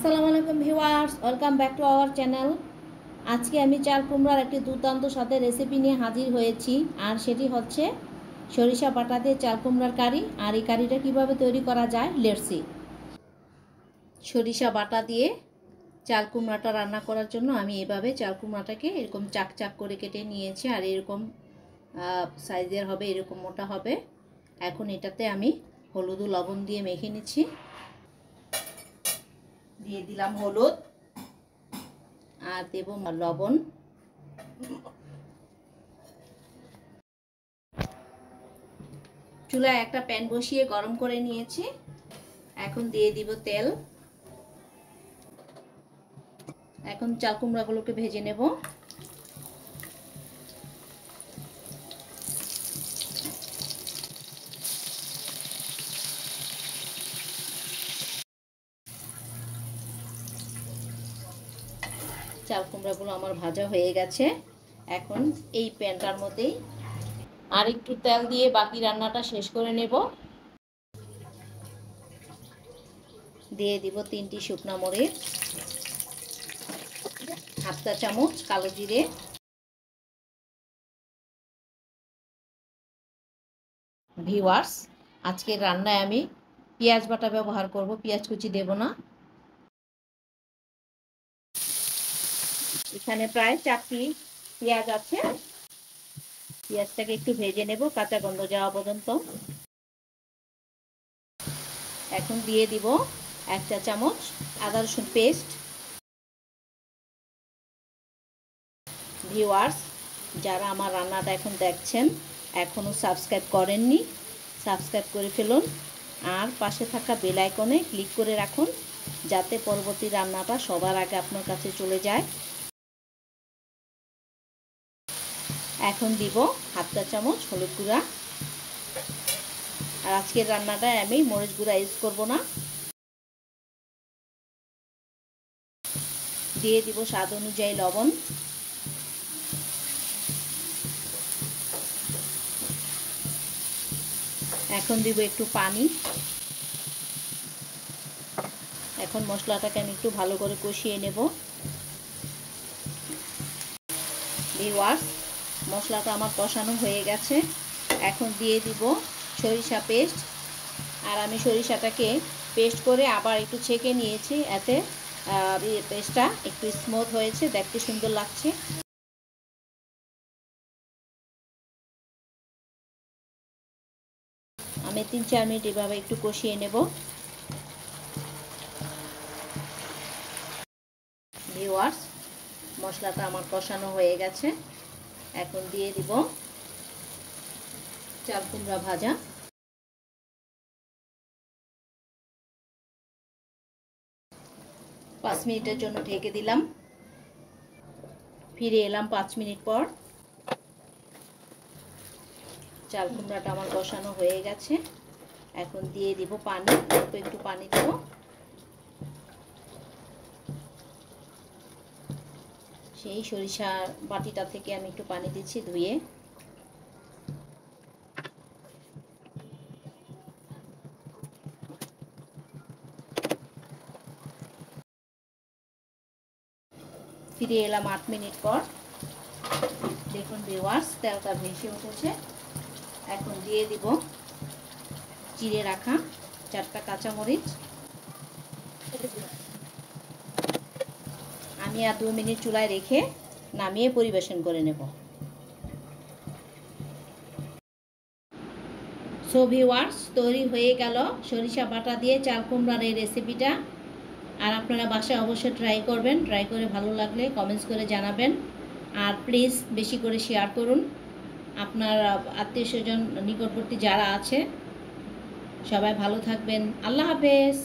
আসসালামু আলাইকুম viewers, welcome back to our channel. আজকে আমি চাল কুমড়ার একটি দুর্দান্ত স্বাদের রেসিপি নিয়ে হাজির হয়েছি, আর সেটি হচ্ছে সরিষা বাটা দিয়ে চাল কুমড়ার কারি। আর এই কারিটা কীভাবে তৈরি করা যায় লেটস সি। সরিষা বাটা দিয়ে চাল কুমড়াটা রান্না করার জন্য আমি এভাবে চাল কুমড়াটাকে এরকম চাক চাক করে কেটে নিয়েছি, আর এরকম সাইজের হবে, এরকম মোটা হবে। এখন এটাতে আমি হলুদ ও লবণ দিয়ে মেখে নিচ্ছি। দিয়ে দিলাম হলুদ আর দেব লবণ। চুলায় একটা প্যান বসিয়ে গরম করে নিয়েছি। এখন দিয়ে দিব তেল। এখন চাল কুমড়াগুলোকে ভেজে নেব। চাল কুমড়াগুলো আমার ভাজা হয়ে গেছে। এখন এই প্যানটার মধ্যেই আর একটু তেল দিয়ে বাকি রান্নাটা শেষ করে নেব। দিয়ে দিব 3টি শুকনো মরিচ, হাফ চা চামচ কালো জিরে, ভিউয়ার্স আজকের রান্নায় আমি পেঁয়াজ বাটা ব্যবহার করব, পেঁয়াজ কুচি দেব না। এখানে প্রায় 4টি পেঁয়াজ আছে। পেঁয়াজটাকে একটু ভেজে নেব কাঁচা গন্ধ যাওয়া পর্যন্ত। এখন দিয়ে দিব 1 চা চামচ আদা রসুন পেস্ট। ভিউয়ার্স যারা আমার রান্নাটা এখন দেখছেন, এখনও সাবস্ক্রাইব করেননি, সাবস্ক্রাইব করে ফেলুন। আর পাশে থাকা বেল আইকনে ক্লিক করে রাখুন, যাতে পরবর্তী রান্নাটা সবার আগে আপনার কাছে চলে যায়। এখন দিব হাফ চা চামচ হলুদ গুঁড়া। আর আজকের রান্নাটায় আমি মরিচ গুঁড়া ইউজ করব না। দিয়ে দিব স্বাদ অনুযায়ী লবণ। এখন দিব একটু পানি। এখন মশলাটাকে আমি একটু ভালো করে কষিয়ে নেব। ভিউয়ার্স মশলাটা আমার কষানো হয়ে গেছে। এখন দিয়ে দিব সরিষা পেস্ট। আর আমি সরিষাটাকে পেস্ট করে আবার একটু ছেঁকে নিয়েছি, এতে পেস্টটা একটু স্মুথ হয়েছে, দেখতে সুন্দর লাগছে। আমি 3-4 মিনিট এভাবে একটু কষিয়ে নেব। ভিউয়ার্স মশলাটা আমার কষানো হয়ে গেছে। এখন দিয়ে দিব চাল কুমড়া ভাজা। পাঁচ মিনিটের জন্য ঢেকে দিলাম। ফিরে এলাম 5 মিনিট পর। চাল কুমড়াটা আমার কষানো হয়ে গেছে। এখন দিয়ে দিব পানি, অল্প একটু পানি দেব। সেই সরিষার বাটিটা থেকে আমি একটু পানি দিচ্ছি ধুয়ে। ফিরে এলাম 8 মিনিট পর। দেখুন ভিউয়ার্স তেলটা ভেসে উঠেছে। এখন দিয়ে দিব চিড়ে রাখা 4টা কাঁচামরিচ। আমি আর 2 মিনিট চুলায় রেখে নামিয়ে পরিবেশন করে নেব। সো ভিউয়ার্স তৈরি হয়ে গেল সরিষা বাটা দিয়ে চাল কুমড়ার এই রেসিপিটা। আর আপনারা বাসায় অবশ্যই ট্রাই করবেন। ট্রাই করে ভালো লাগলে কমেন্টস করে জানাবেন। আর প্লিজ বেশি করে শেয়ার করুন। আপনার আত্মীয় স্বজন নিকটবর্তী যারা আছে সবাই ভালো থাকবেন। আল্লাহ হাফেজ।